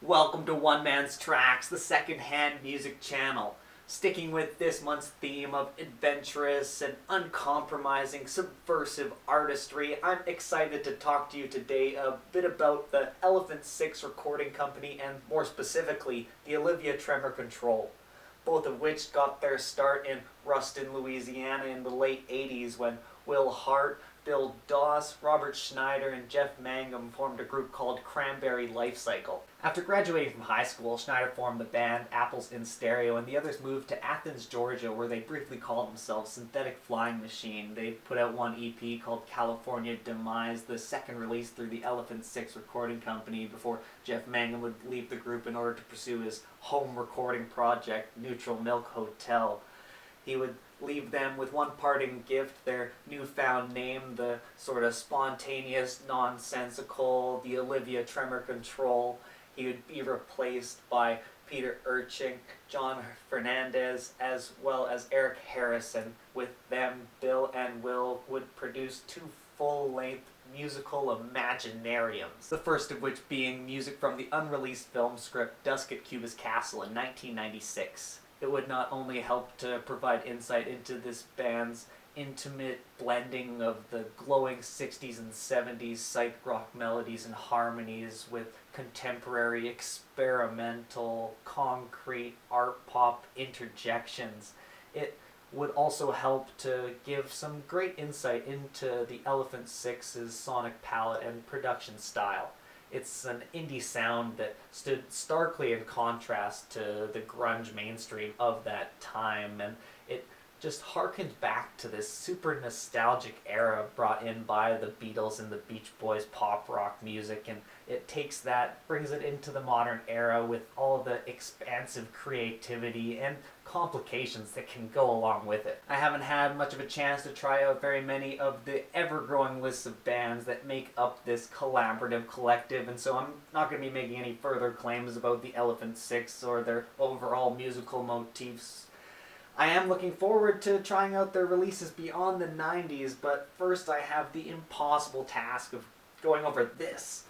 Welcome to One Man's Tracks, the second-hand music channel. Sticking with this month's theme of adventurous and uncompromising subversive artistry, I'm excited to talk to you today a bit about the Elephant Six Recording Company and, more specifically, the Olivia Tremor Control, both of which got their start in Ruston, Louisiana in the late 80s when Will Hart, Bill Doss, Robert Schneider, and Jeff Mangum formed a group called Cranberry Lifecycle. After graduating from high school, Schneider formed the band Apples in Stereo, and the others moved to Athens, Georgia, where they briefly called themselves Synthetic Flying Machine. They put out one EP called California Demise, the second release through the Elephant Six Recording Company, before Jeff Mangum would leave the group in order to pursue his home recording project, Neutral Milk Hotel. He would leave them with one parting gift, their newfound name, the sort of spontaneous, nonsensical, the Olivia Tremor Control. He would be replaced by Peter Erchick, John Fernandes, as well as Eric Harrison. With them, Bill and Will would produce two full-length musical imaginariums, the first of which being music from the unreleased film script Dusk at Cuba's Castle in 1996. It would not only help to provide insight into this band's intimate blending of the glowing 60s and 70s psych rock melodies and harmonies with contemporary, experimental, concrete, art pop interjections. It would also help to give some great insight into the Elephant Six's sonic palette and production style. It's an indie sound that stood starkly in contrast to the grunge mainstream of that time, and it just harkens back to this super nostalgic era brought in by the Beatles and the Beach Boys pop rock music, and it takes that, brings it into the modern era with all the expansive creativity and complications that can go along with it. I haven't had much of a chance to try out very many of the ever-growing lists of bands that make up this collaborative collective, and so I'm not going to be making any further claims about the Elephant Six or their overall musical motifs. I am looking forward to trying out their releases beyond the 90s, but first I have the impossible task of going over this.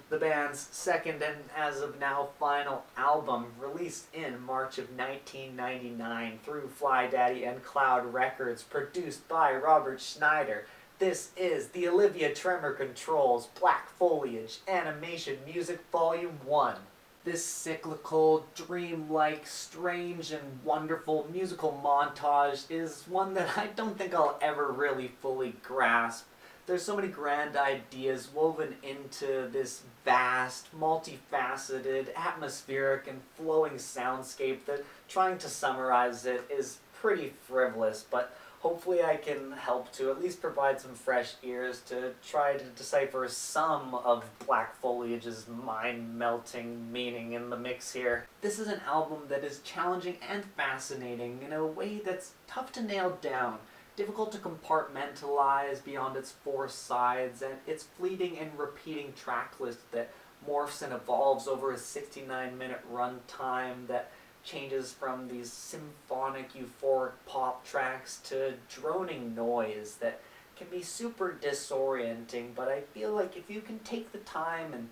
The band's second and, as of now, final album, released in March of 1999 through Fly Daddy and Cloud Records, produced by Robert Schneider. This is the Olivia Tremor Control's Black Foliage Animation Music Volume 1. This cyclical, dreamlike, strange, and wonderful musical montage is one that I don't think I'll ever really fully grasp. There's so many grand ideas woven into this vast, multifaceted, atmospheric, and flowing soundscape that trying to summarize it is pretty frivolous, but hopefully I can help to at least provide some fresh ears to try to decipher some of Black Foliage's mind-melting meaning in the mix here. This is an album that is challenging and fascinating in a way that's tough to nail down, difficult to compartmentalize beyond its four sides, and its fleeting and repeating track list that morphs and evolves over a 69-minute runtime that changes from these symphonic, euphoric pop tracks to droning noise that can be super disorienting, but I feel like if you can take the time and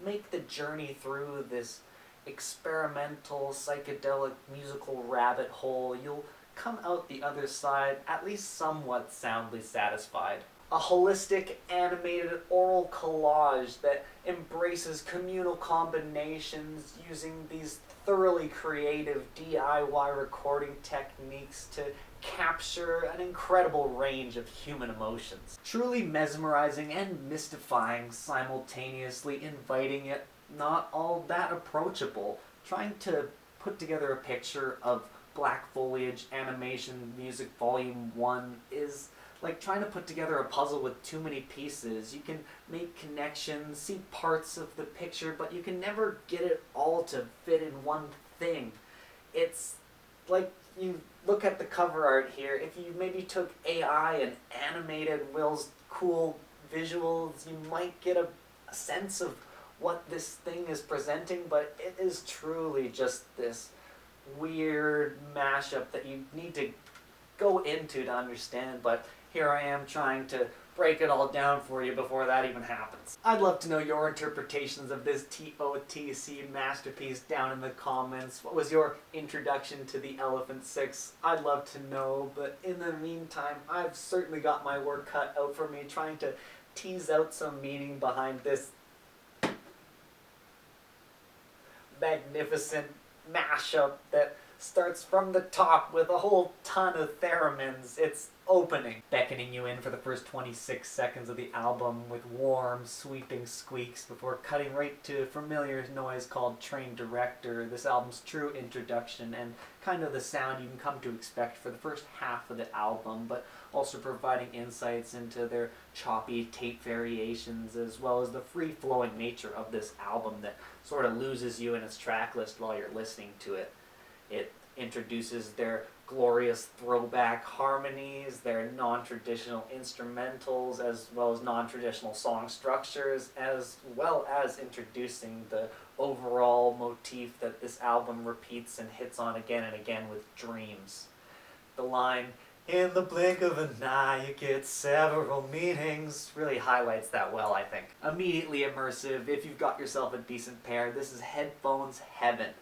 make the journey through this experimental, psychedelic musical rabbit hole, you'll come out the other side at least somewhat soundly satisfied. A holistic, animated oral collage that embraces communal combinations using these thoroughly creative DIY recording techniques to capture an incredible range of human emotions. Truly mesmerizing and mystifying, simultaneously inviting yet not all that approachable. Trying to put together a picture of Black Foliage Animation Music Volume 1 is like trying to put together a puzzle with too many pieces. You can make connections, see parts of the picture, but you can never get it all to fit in one thing. It's like you look at the cover art here, if you maybe took AI and animated Will's cool visuals, you might get a sense of what this thing is presenting, but it is truly just this weird mashup that you need to go into to understand. But here I am trying to break it all down for you before that even happens. I'd love to know your interpretations of this TOTC masterpiece down in the comments. What was your introduction to the Elephant Six? I'd love to know, but in the meantime, I've certainly got my work cut out for me trying to tease out some meaning behind this magnificent mashup that starts from the top with a whole ton of theremins. It's opening, beckoning you in for the first 26 seconds of the album with warm, sweeping squeaks before cutting right to familiar noise called Train Director, this album's true introduction and kind of the sound you can come to expect for the first half of the album, but also providing insights into their choppy tape variations as well as the free-flowing nature of this album that sort of loses you in its track list while you're listening to it. It introduces their glorious throwback harmonies, their non-traditional instrumentals, as well as non-traditional song structures, as well as introducing the overall motif that this album repeats and hits on again and again with dreams. The line, "In the blink of an eye you get several meanings," really highlights that well, I think. Immediately immersive. If you've got yourself a decent pair, this is headphones heaven.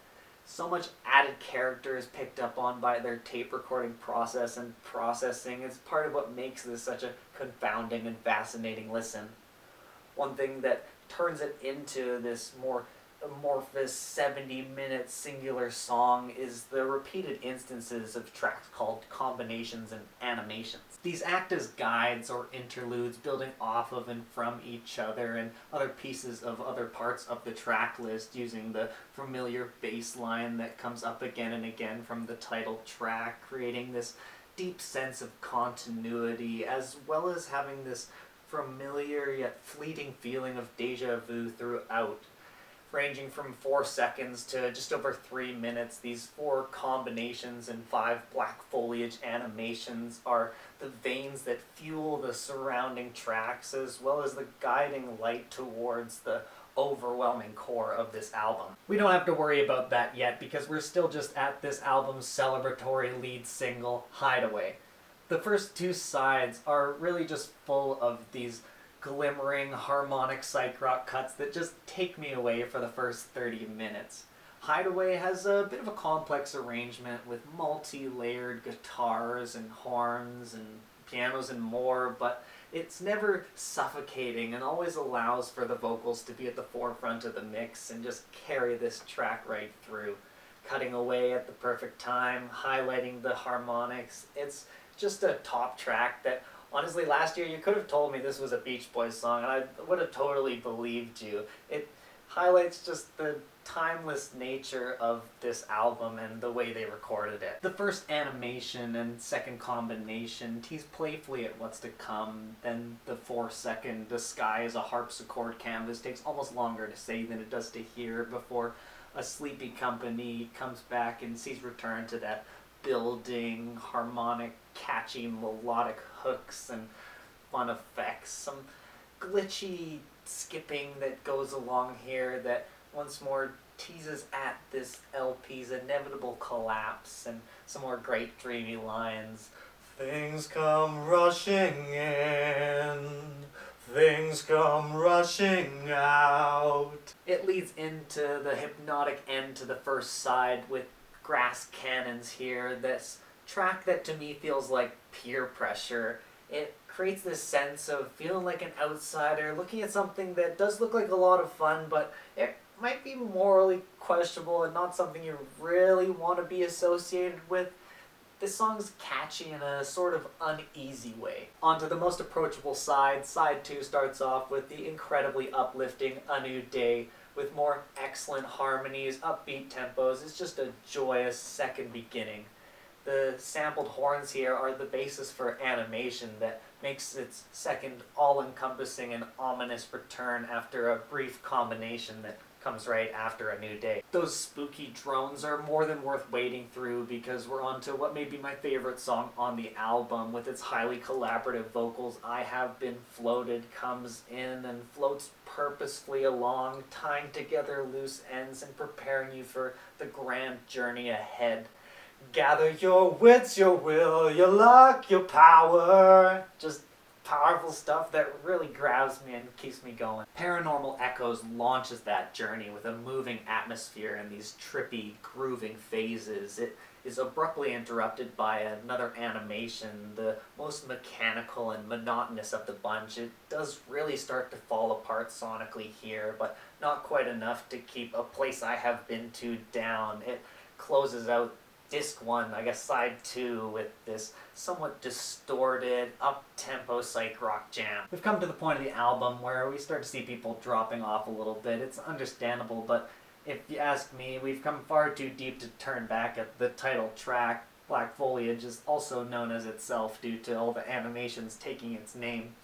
So much added character is picked up on by their tape recording process and processing. It's part of what makes this such a confounding and fascinating listen. One thing that turns it into this more amorphous 70-minute singular song is the repeated instances of tracks called combinations and animations. These act as guides or interludes building off of and from each other and other pieces of other parts of the track list using the familiar bass line that comes up again and again from the title track, creating this deep sense of continuity as well as having this familiar yet fleeting feeling of deja vu throughout. Ranging from 4 seconds to just over 3 minutes, these 4 combinations and 5 Black Foliage animations are the veins that fuel the surrounding tracks as well as the guiding light towards the overwhelming core of this album. We don't have to worry about that yet because we're still just at this album's celebratory lead single, Hideaway. The first 2 sides are really just full of these glimmering harmonic psych rock cuts that just take me away for the first 30 minutes. Hideaway has a bit of a complex arrangement with multi-layered guitars and horns and pianos and more, but it's never suffocating and always allows for the vocals to be at the forefront of the mix and just carry this track right through, cutting away at the perfect time, highlighting the harmonics. It's just a top track that honestly, last year you could have told me this was a Beach Boys song and I would have totally believed you. It highlights just the timeless nature of this album and the way they recorded it. The first animation and second combination tease playfully at what's to come, then the 4-second "the sky is a harpsichord canvas" takes almost longer to say than it does to hear before a sleepy company comes back and sees return to that building, harmonic, catchy, melodic hooks and fun effects. Some glitchy skipping that goes along here that once more teases at this LP's inevitable collapse and some more great dreamy lines. Things come rushing in, things come rushing out. It leads into the hypnotic end to the first side with grass cannons here, this track that to me feels like peer pressure. It creates this sense of feeling like an outsider, looking at something that does look like a lot of fun, but it might be morally questionable and not something you really want to be associated with. This song's catchy in a sort of uneasy way. Onto the most approachable side, side 2 starts off with the incredibly uplifting A New Day, with more excellent harmonies, upbeat tempos. It's just a joyous second beginning. The sampled horns here are the basis for animation that makes its second all-encompassing and ominous return after a brief combination that comes right after A New Day. Those spooky drones are more than worth wading through because we're on to what may be my favorite song on the album. With its highly collaborative vocals, I Have Been Floated comes in and floats purposefully along, tying together loose ends and preparing you for the grand journey ahead. Gather your wits, your will, your luck, your power. Just powerful stuff that really grabs me and keeps me going. Paranormal Echoes launches that journey with a moving atmosphere and these trippy, grooving phases. It is abruptly interrupted by another animation, the most mechanical and monotonous of the bunch. It does really start to fall apart sonically here, but not quite enough to keep A Place I Have Been To down. It closes out Disc 1, I guess side 2, with this somewhat distorted, up-tempo psych rock jam. We've come to the point of the album where we start to see people dropping off a little bit. It's understandable, but if you ask me, we've come far too deep to turn back at the title track. Black Foliage is also known as itself due to all the animations taking its name.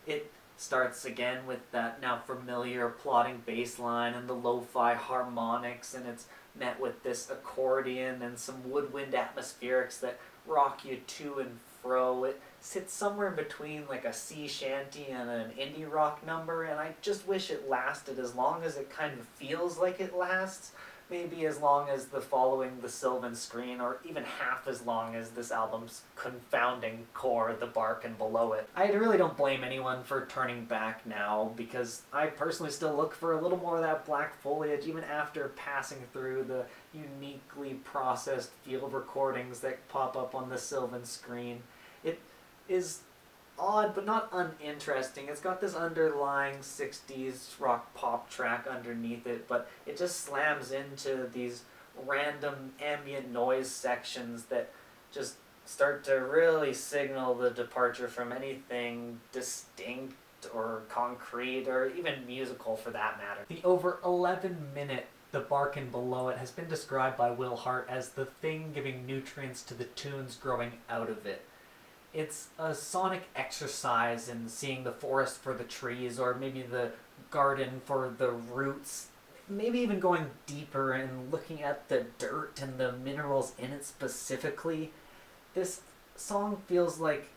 It starts again with that now familiar plodding bass line and the lo-fi harmonics, and it's met with this accordion and some woodwind atmospherics that rock you to and fro. It sits somewhere in between like a sea shanty and an indie rock number, and I just wish it lasted as long as it kind of feels like it lasts. Maybe as long as the following the Sylvan Screen, or even half as long as this album's confounding core, The Bark and Below It. I really don't blame anyone for turning back now, because I personally still look for a little more of that Black Foliage even after passing through the uniquely processed field recordings that pop up on the Sylvan Screen. It is odd but not uninteresting. It's got this underlying 60s rock pop track underneath it, but it just slams into these random ambient noise sections that just start to really signal the departure from anything distinct or concrete or even musical for that matter. The over 11-minute The Bark and Below It has been described by Will Hart as the thing giving nutrients to the tunes growing out of it. It's a sonic exercise in seeing the forest for the trees, or maybe the garden for the roots. Maybe even going deeper and looking at the dirt and the minerals in it specifically. This song feels like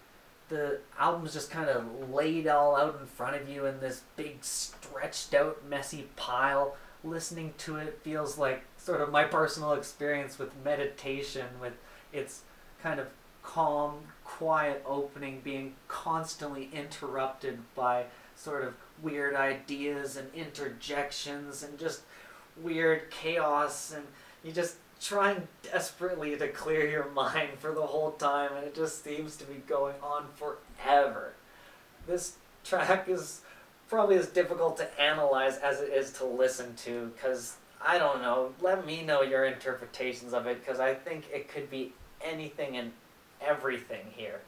the album's just kind of laid all out in front of you in this big stretched out messy pile. Listening to it feels like sort of my personal experience with meditation, with its kind of calm, quiet opening being constantly interrupted by sort of weird ideas and interjections and just weird chaos, and you just trying desperately to clear your mind for the whole time, and it just seems to be going on forever. This track is probably as difficult to analyze as it is to listen to, because I don't know, let me know your interpretations of it, because I think it could be anything and everything here.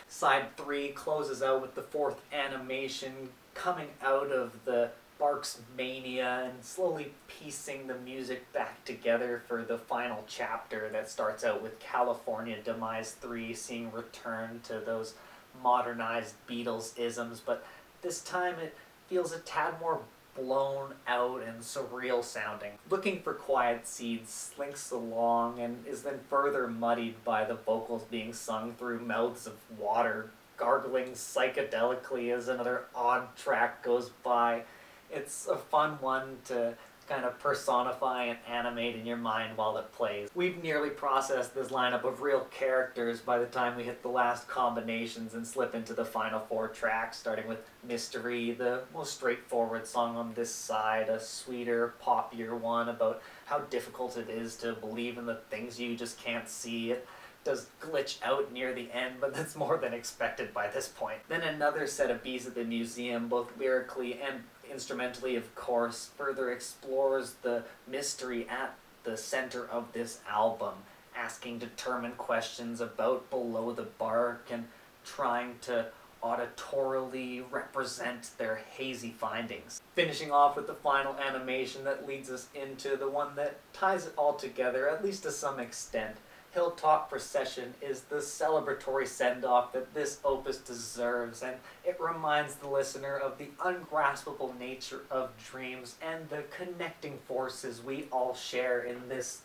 Side 3 closes out with the 4th animation coming out of the Bark's mania and slowly piecing the music back together for the final chapter that starts out with California Demise 3 seeing return to those modernized Beatles isms, but this time it feels a tad more blown out and surreal sounding. Looking for Quiet Seeds slinks along and is then further muddied by the vocals being sung through mouths of water, gargling psychedelically as another odd track goes by. It's a fun one to kind of personify and animate in your mind while it plays. We've nearly processed this lineup of real characters by the time we hit the last combinations and slip into the final 4 tracks, starting with Mystery, the most straightforward song on this side, a sweeter, poppier one about how difficult it is to believe in the things you just can't see. It does glitch out near the end, but that's more than expected by this point. Then another set of Bees at the Museum, both lyrically and instrumentally, of course, further explores the mystery at the center of this album, asking determined questions about Below the Bark and trying to auditorily represent their hazy findings. Finishing off with the final animation that leads us into the one that ties it all together, at least to some extent. Hilltop Procession is the celebratory send-off that this opus deserves, and it reminds the listener of the ungraspable nature of dreams and the connecting forces we all share in this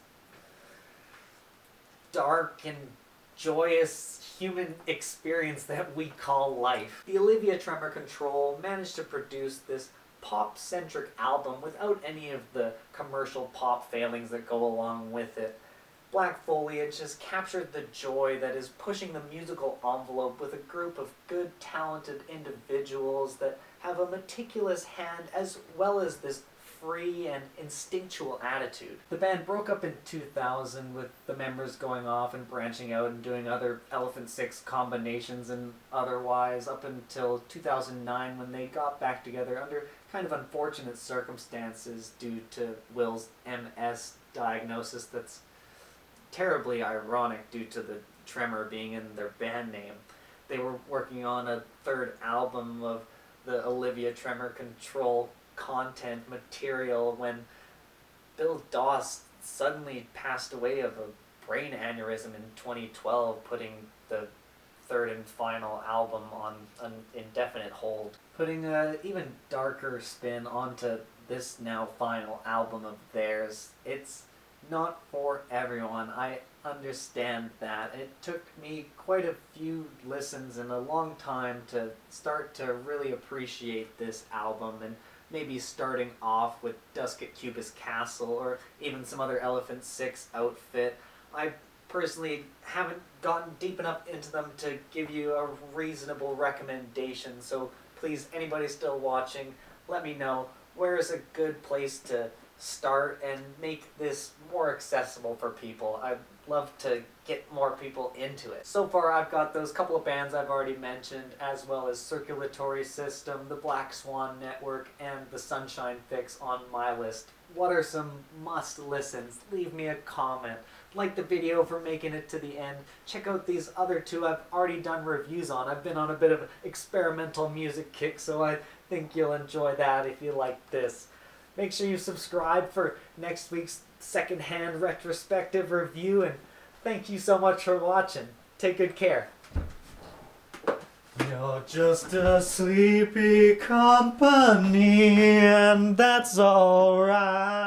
dark and joyous human experience that we call life. The Olivia Tremor Control managed to produce this pop-centric album without any of the commercial pop failings that go along with it. Black Foliage has captured the joy that is pushing the musical envelope with a group of good, talented individuals that have a meticulous hand as well as this free and instinctual attitude. The band broke up in 2000 with the members going off and branching out and doing other Elephant Six combinations and otherwise up until 2009 when they got back together under kind of unfortunate circumstances due to Will's MS diagnosis that's terribly ironic due to the Tremor being in their band name. They were working on a third album of the Olivia Tremor Control content material when Bill Doss suddenly passed away of a brain aneurysm in 2012, putting the third and final album on an indefinite hold. Putting an even darker spin onto this now final album of theirs, it's not for everyone. I understand that. It took me quite a few listens and a long time to start to really appreciate this album, and maybe starting off with Dusk at Cubis Castle or even some other Elephant Six outfit. I personally haven't gotten deep enough into them to give you a reasonable recommendation, so please, anybody still watching, let me know where is a good place to start and make this more accessible for people. I'd love to get more people into it. So far I've got those couple of bands I've already mentioned, as well as Circulatory System, the Black Swan Network, and the Sunshine Fix on my list. What are some must listens? Leave me a comment. Like the video for making it to the end. Check out these other two I've already done reviews on. I've been on a bit of an experimental music kick, so I think you'll enjoy that if you like this. Make sure you subscribe for next week's secondhand retrospective review, and thank you so much for watching. Take good care. You're just a sleepy company, and that's alright.